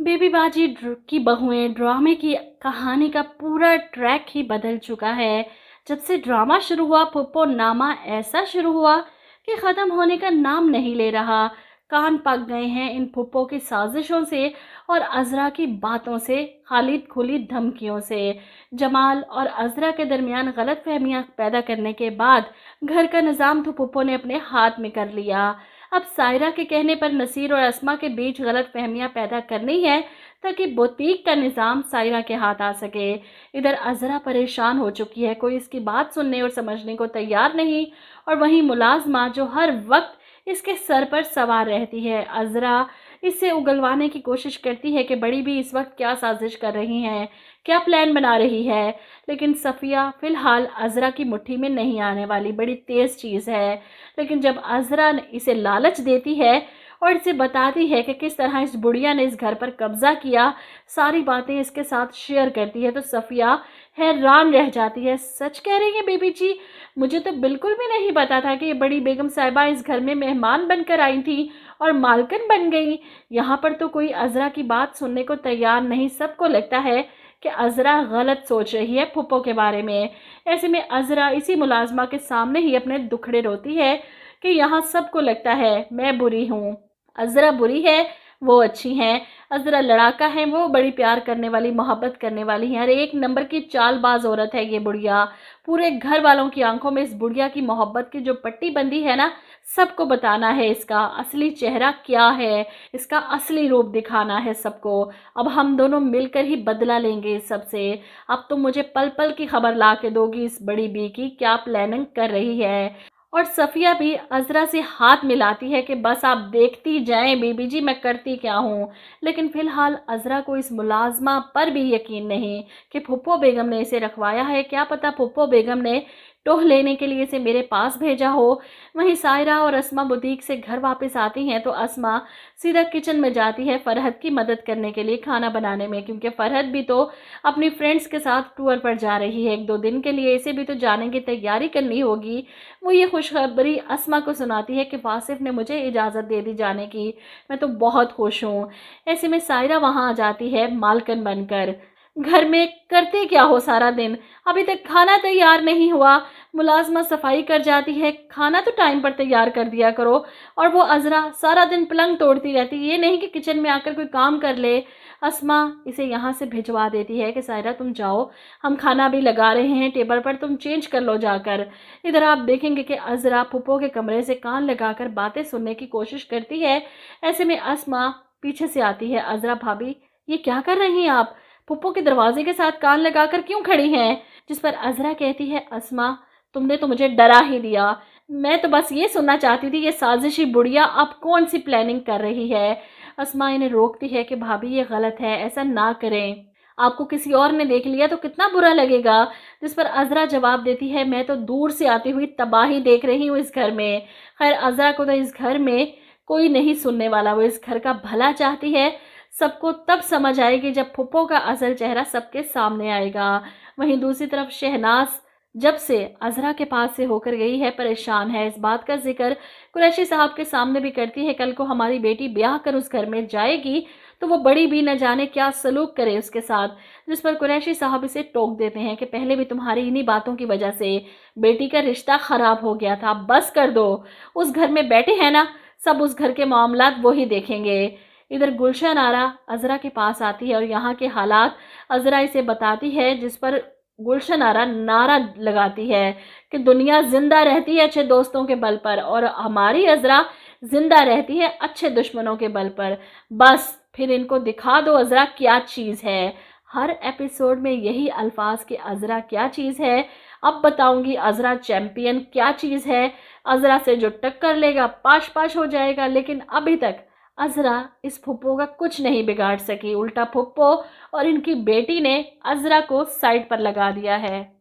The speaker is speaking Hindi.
बेबी बाजी की बहुएं ड्रामे की कहानी का पूरा ट्रैक ही बदल चुका है। जब से ड्रामा शुरू हुआ, फुप्पो नामा ऐसा शुरू हुआ कि ख़त्म होने का नाम नहीं ले रहा। कान पक गए हैं इन फुप्पो की साजिशों से और अजरा की बातों से, खालिद खुली धमकियों से। जमाल और अजरा के दरमियान गलत फहमियाँ पैदा करने के बाद घर का निज़ाम तो फुप्पो ने अपने हाथ में कर लिया। अब सायरा के कहने पर नसीर और अस्मा के बीच गलत फहमियाँ पैदा करनी है ताकि बुटीक का निज़ाम सायरा के हाथ आ सके। इधर अजरा परेशान हो चुकी है, कोई इसकी बात सुनने और समझने को तैयार नहीं। और वहीं मुलाजमा जो हर वक्त इसके सर पर सवार रहती है। अजरा इससे उगलवाने की कोशिश करती है कि बड़ी भी इस वक्त क्या साजिश कर रही हैं, क्या प्लान बना रही है। लेकिन सफ़िया फ़िलहाल अजरा की मुट्ठी में नहीं आने वाली, बड़ी तेज़ चीज़ है। लेकिन जब अजरा इसे लालच देती है और इसे बताती है कि किस तरह इस बुढ़िया ने इस घर पर कब्जा किया, सारी बातें इसके साथ शेयर करती है, तो सफ़िया हैरान रह जाती है। सच कह रही है बेबी जी, मुझे तो बिल्कुल भी नहीं पता था कि ये बड़ी बेगम साहिबा इस घर में मेहमान बनकर आई थी और मालकिन बन गई। यहाँ पर तो कोई अजरा की बात सुनने को तैयार नहीं। सबको लगता है कि अजरा गलत सोच रही है फुप्पो के बारे में। ऐसे में अजरा इसी मुलाजमा के सामने ही अपने दुखड़े रोती है कि यहाँ सबको लगता है मैं बुरी हूँ, अजरा बुरी है, वो अच्छी हैं। अजरा लड़ाका है, वो बड़ी प्यार करने वाली, मोहब्बत करने वाली है। अरे एक नंबर की चालबाज औरत है ये बुढ़िया। पूरे घर वालों की आंखों में इस बुढ़िया की मोहब्बत की जो पट्टी बंधी है ना, सबको बताना है इसका असली चेहरा क्या है, इसका असली रूप दिखाना है सबको। अब हम दोनों मिलकर ही बदला लेंगे इस सबसे। अब तुम मुझे पल पल की खबर ला के दोगी इस बड़ी बी की क्या प्लानिंग कर रही है। और सफ़िया भी अजरा से हाथ मिलाती है कि बस आप देखती जाएं बीबी जी मैं करती क्या हूँ। लेकिन फ़िलहाल अजरा को इस मुलाजमा पर भी यकीन नहीं कि फुप्पो बेगम ने इसे रखवाया है। क्या पता फुप्पो बेगम ने टोह लेने के लिए इसे मेरे पास भेजा हो। वहीं सायरा और अस्मा बुटीक से घर वापस आती हैं तो अस्मा सीधा किचन में जाती है फ़रहत की मदद करने के लिए खाना बनाने में, क्योंकि फ़रहत भी तो अपनी फ्रेंड्स के साथ टूर पर जा रही है 1-2 दिन के लिए, इसे भी तो जाने की तैयारी करनी होगी। वो ये खुशखबरी अस्मा को सुनाती है कि वासिफ ने मुझे इजाज़त दे दी जाने की, मैं तो बहुत खुश हूँ। ऐसे में सायरा वहाँ आ जाती है मालकिन बनकर। घर में करते क्या हो सारा दिन, अभी तक खाना तैयार नहीं हुआ। मुलाजमा सफाई कर जाती है, खाना तो टाइम पर तैयार कर दिया करो। और वो अजरा सारा दिन पलंग तोड़ती रहती है, ये नहीं कि किचन में आकर कोई काम कर ले। अस्मा इसे यहाँ से भिजवा देती है कि सायरा तुम जाओ, हम खाना भी लगा रहे हैं टेबल पर, तुम चेंज कर लो जाकर। इधर आप देखेंगे कि अजरा फुप्पो के कमरे से कान लगाकर बातें सुनने की कोशिश करती है। ऐसे में अस्मा पीछे से आती है, अजरा भाभी ये क्या कर रही हैं आप, फुप्पो के दरवाजे के साथ कान लगाकर क्यों खड़ी हैं। जिस पर अजरा कहती है अस्मा तुमने तो मुझे डरा ही दिया, मैं तो बस ये सुनना चाहती थी ये साजिशी बुढ़िया अब कौन सी प्लानिंग कर रही है। अस्मा इन्हें रोकती है कि भाभी ये गलत है, ऐसा ना करें, आपको किसी और ने देख लिया तो कितना बुरा लगेगा। जिस पर अजरा जवाब देती है मैं तो दूर से आती हुई तबाही देख रही हूँ इस घर में। खैर अजरा को तो इस घर में कोई नहीं सुनने वाला, वो इस घर का भला चाहती है। सबको तब समझ आएगी जब फुप्पो का असल चेहरा सबके सामने आएगा। वहीं दूसरी तरफ शहनाज जब से अजरा के पास से होकर गई है परेशान है। इस बात का जिक्र कुरैशी साहब के सामने भी करती है, कल को हमारी बेटी ब्याह कर उस घर में जाएगी तो वो बड़ी भी न जाने क्या सलूक करे उसके साथ। जिस पर कुरैशी साहब इसे टोक देते हैं कि पहले भी तुम्हारी इन्हीं बातों की वजह से बेटी का रिश्ता खराब हो गया था, बस कर दो, उस घर में बैठे हैं ना, सब उस घर के मामलात वो ही देखेंगे। इधर गुलशन आरा अजरा के पास आती है और यहाँ के हालात अजरा इसे बताती है, जिस पर गुलशन आरा नारा लगाती है कि दुनिया जिंदा रहती है अच्छे दोस्तों के बल पर और हमारी अजरा जिंदा रहती है अच्छे दुश्मनों के बल पर। बस फिर इनको दिखा दो अजरा क्या चीज़ है। हर एपिसोड में यही अल्फाज कि अजरा क्या चीज़ है। अब बताऊंगी अजरा चैंपियन क्या चीज़ है। अजरा से जो टक्कर लेगा पाश पाश हो जाएगा। लेकिन अभी तक अजरा इस फुप्पो का कुछ नहीं बिगाड़ सकी, उल्टा फुप्पो और इनकी बेटी ने अजरा को साइड पर लगा दिया है।